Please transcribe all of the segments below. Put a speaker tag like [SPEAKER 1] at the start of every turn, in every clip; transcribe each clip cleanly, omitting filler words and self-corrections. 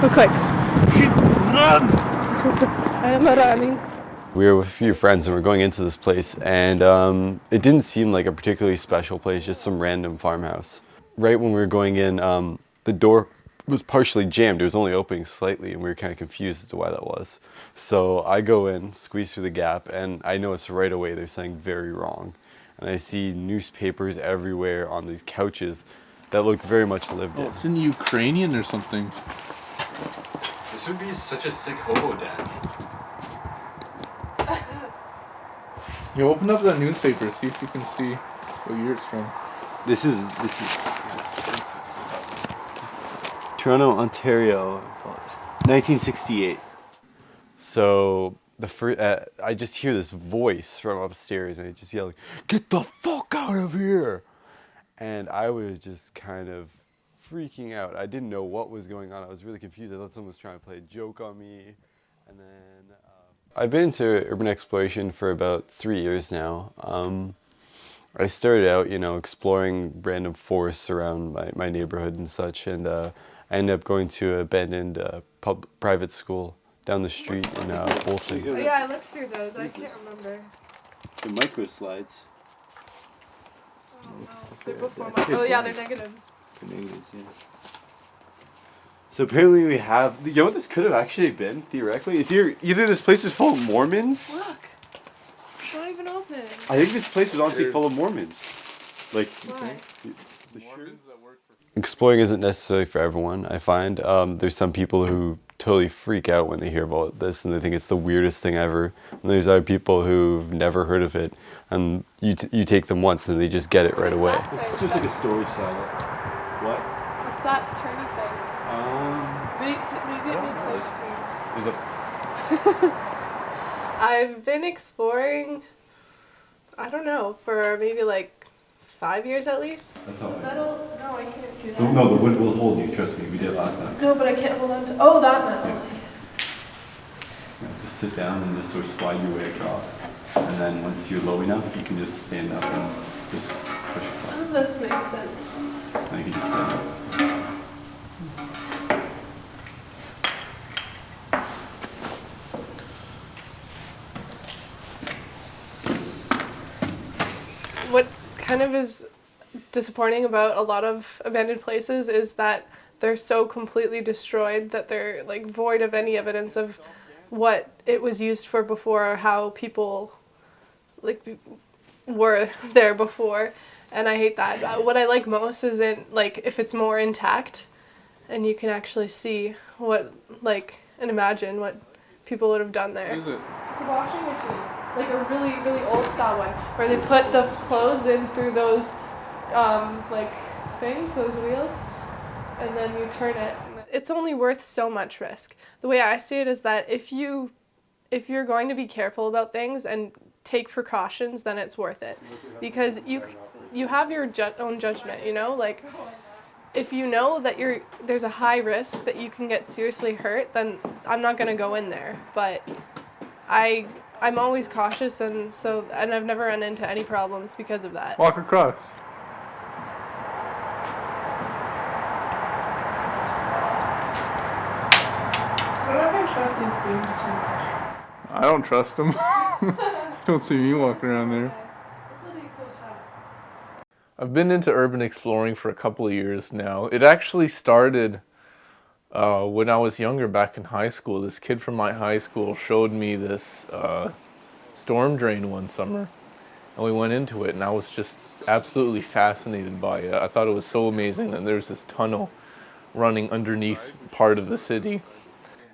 [SPEAKER 1] Go quick.
[SPEAKER 2] Run!
[SPEAKER 1] I am running.
[SPEAKER 3] We were with a few friends and we're going into this place, and it didn't seem like a particularly special place, just some random farmhouse. Right when we were going in, the door was partially jammed. It was only opening slightly, and we were kind of confused as to why that was. So I go in, squeeze through the gap, and I notice right away there's something very wrong. And I see newspapers everywhere on these couches that look very much lived in.
[SPEAKER 2] It's in Ukrainian or something.
[SPEAKER 3] This would be such a sick hobo den.
[SPEAKER 2] You open up that newspaper, see if you can see what year it's from.
[SPEAKER 3] This is Toronto, Ontario, 1968. So I just hear this voice from upstairs, and I just yell, "Get the fuck out of here!" And I was just kind of freaking out. I didn't know what was going on. I was really confused. I thought someone was trying to play a joke on me. And then I've been into urban exploration for about 3 years now. I started out, exploring random forests around my neighborhood and such, and I ended up going to an abandoned private school down the street in Bolton.
[SPEAKER 1] Oh, yeah, I looked through those. I can't remember.
[SPEAKER 3] The micro slides.
[SPEAKER 1] Oh, no. They're before oh, yeah, they're negatives.
[SPEAKER 3] They're negatives, yeah. So apparently we have, you know what this could have actually been, theoretically? It's either this place was full of Mormons.
[SPEAKER 1] Look. It's not even open.
[SPEAKER 3] I think this place was honestly full of Mormons. Like,
[SPEAKER 1] why?
[SPEAKER 3] Exploring isn't necessarily for everyone, I find. There's some people who totally freak out when they hear about this and they think it's the weirdest thing ever. And there's other people who've never heard of it, and you take them once and they just get it right away.
[SPEAKER 1] It's
[SPEAKER 3] just like a storage cell. What?
[SPEAKER 1] What's that turny thing? Maybe it makes ice cream.
[SPEAKER 3] There's a...
[SPEAKER 1] I've been exploring, I don't know, for maybe like 5 years at least.
[SPEAKER 3] That's all right.
[SPEAKER 1] No, I can't do that.
[SPEAKER 3] No, the wood will hold you, trust me, we did last time.
[SPEAKER 1] No, but I can't hold on to, oh, that metal.
[SPEAKER 3] Yeah, just sit down and just sort of slide your way across. And then once you're low enough, you can just stand up and just push across.
[SPEAKER 1] Oh, that makes sense.
[SPEAKER 3] Now you can just stand up.
[SPEAKER 1] What kind of is disappointing about a lot of abandoned places is that they're so completely destroyed that they're like void of any evidence of what it was used for before or how people like were there before, and I hate that. What I like most is if it's more intact and you can actually see what and imagine what people would have done there.
[SPEAKER 2] What is it?
[SPEAKER 1] It's a washing machine. Like a really, really old style one, where they put the clothes in through those, things, those wheels, and then you turn it. It's only worth so much risk. The way I see it is that if you're going to be careful about things and take precautions, then it's worth it, because you have your own judgment. If you know that there's a high risk that you can get seriously hurt, then I'm not going to go in there. But I'm always cautious, and I've never run into any problems because of that.
[SPEAKER 2] Walk across.
[SPEAKER 1] I don't know if I trust these beams too much.
[SPEAKER 2] I don't trust them. Don't see me walking around there.
[SPEAKER 1] This will be a cool shot.
[SPEAKER 2] I've been into urban exploring for a couple of years now. It actually started when I was younger, back in high school. This kid from my high school showed me this storm drain one summer, and we went into it, and I was just absolutely fascinated by it. I thought it was so amazing that there's this tunnel running underneath part of the city,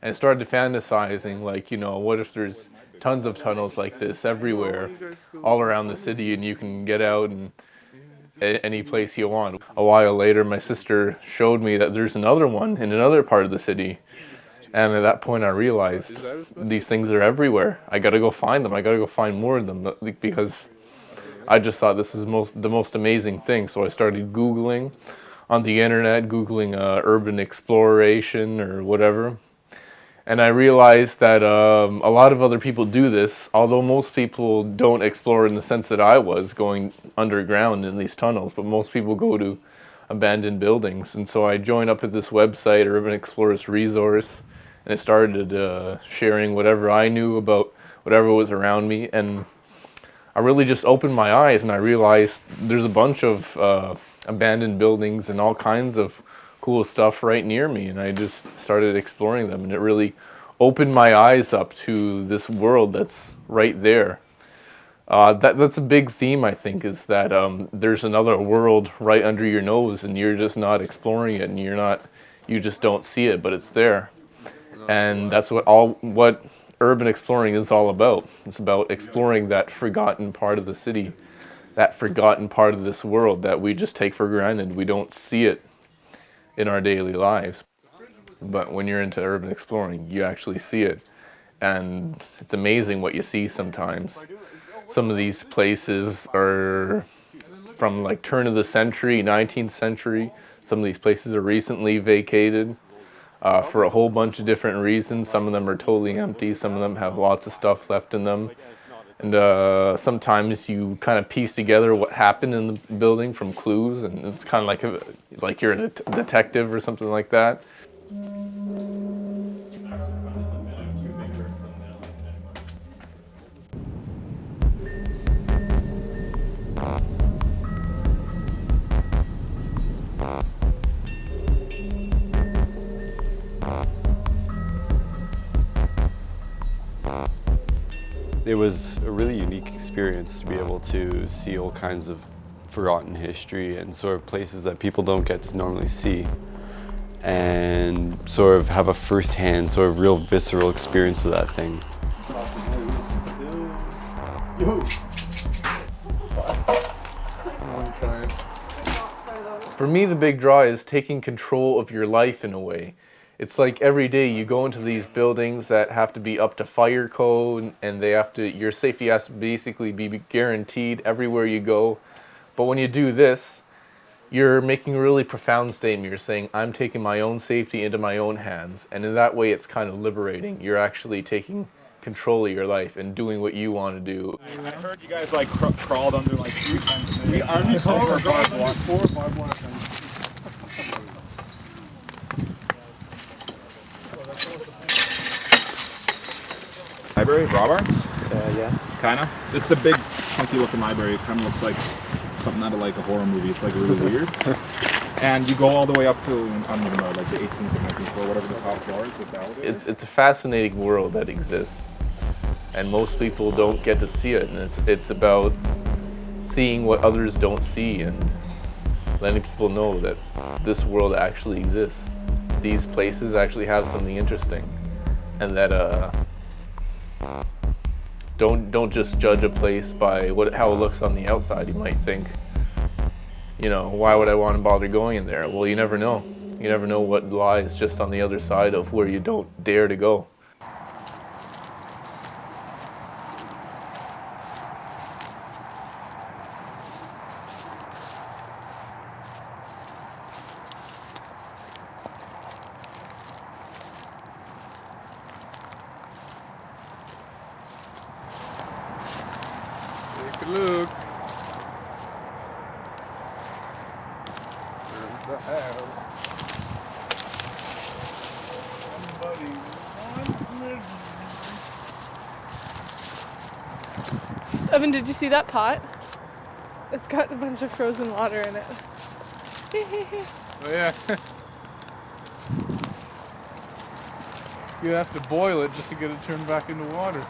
[SPEAKER 2] and I started fantasizing, what if there's tons of tunnels like this everywhere, all around the city, and you can get out and any place you want. A while later, my sister showed me that there's another one in another part of the city. And at that point, I realized these things are everywhere. I gotta go find them. I gotta go find more of them, because I just thought this is the most amazing thing. So I started Googling on the internet, Googling urban exploration or whatever. And I realized that a lot of other people do this, although most people don't explore in the sense that I was, going underground in these tunnels. But most people go to abandoned buildings. And so I joined up at this website, Urban Explorers Resource, and I started sharing whatever I knew about whatever was around me. And I really just opened my eyes, and I realized there's a bunch of abandoned buildings and all kinds of cool stuff right near me. And I just started exploring them, and it really opened my eyes up to this world that's right there. That's a big theme, I think, is that there's another world right under your nose, and you're just not exploring it, and you just don't see it, but it's there. And that's what urban exploring is all about. It's about exploring that forgotten part of the city, that forgotten part of this world that we just take for granted. We don't see it in our daily lives. But when you're into urban exploring, you actually see it. And it's amazing what you see sometimes. Some of these places are from like turn of the century, 19th century. Some of these places are recently vacated for a whole bunch of different reasons. Some of them are totally empty. Some of them have lots of stuff left in them. And sometimes you kind of piece together what happened in the building from clues, and it's kind of like you're a detective or something like that.
[SPEAKER 3] It was a really unique experience to be able to see all kinds of forgotten history and sort of places that people don't get to normally see, and sort of have a first-hand, sort of real visceral experience of that thing.
[SPEAKER 2] For me, the big draw is taking control of your life in a way. It's like every day you go into these buildings that have to be up to fire code, and your safety has to basically be guaranteed everywhere you go. But when you do this, you're making a really profound statement. You're saying, I'm taking my own safety into my own hands. And in that way, it's kind of liberating. You're actually taking control of your life and doing what you want to do.
[SPEAKER 4] I heard you guys like crawled under like 3 times. We army crawled or 4 or 5 blocks. Library, Roberts?
[SPEAKER 5] Yeah.
[SPEAKER 4] Kinda. It's the big, funky looking library. It kind of looks like something out of like a horror movie. It's like really weird. And you go all the way up to, I don't even know, like the 18th or 19th floor, whatever the top floor is.
[SPEAKER 2] It's a fascinating world that exists, and most people don't get to see it. And it's about seeing what others don't see and letting people know that this world actually exists. These places actually have something interesting, and that don't just judge a place by how it looks on the outside. You might think, why would I want to bother going in there? Well, you never know. You never know what lies just on the other side of where you don't dare to go. Take a look. There's the house. Somebody wants me.
[SPEAKER 1] Evan, did you see that pot? It's got a bunch of frozen water in it.
[SPEAKER 2] Oh yeah. You have to boil it just to get it turned back into water.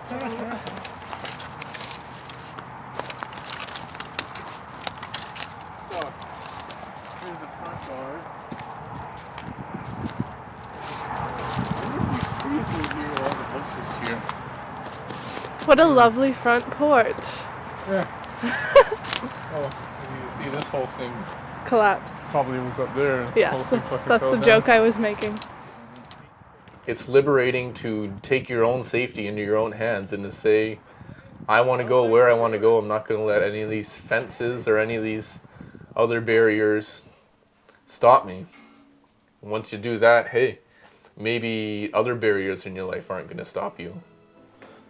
[SPEAKER 2] So, here's the front door. Here, all the buses here.
[SPEAKER 1] What a lovely front porch.
[SPEAKER 2] Yeah. Oh, you see this whole thing
[SPEAKER 1] Collapse.
[SPEAKER 2] probably was up there.
[SPEAKER 1] Yes, that's the joke I was making. It's liberating to take your own safety into your own hands and to say, I want to go where I want to go. I'm not going to let any of these fences or any of these other barriers stop me. Once you do that, hey, maybe other barriers in your life aren't going to stop you.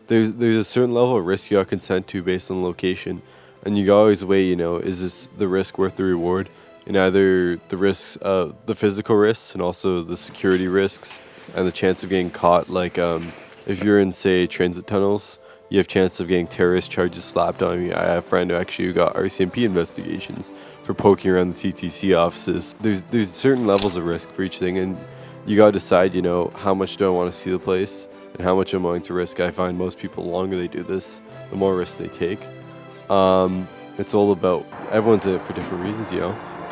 [SPEAKER 3] There's a certain level of risk you got consent to based on location, and you always weigh, is this the risk worth the reward? in either the risks, the physical risks, and also the security risks, and the chance of getting caught. Like if you're in, say, transit tunnels, you have chance of getting terrorist charges slapped on you. I have a friend who got RCMP investigations for poking around the CTC offices. There's certain levels of risk for each thing, and you gotta decide, how much do I want to see the place, and how much I'm willing to risk. I find most people, the longer they do this, the more risk they take. It's all about, everyone's in it for different reasons,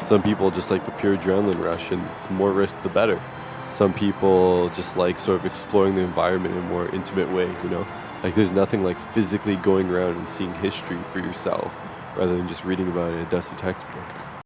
[SPEAKER 3] Some people just like the pure adrenaline rush, and the more risk, the better. Some people just like sort of exploring the environment in a more intimate way, Like there's nothing like physically going around and seeing history for yourself rather than just reading about it in a dusty textbook.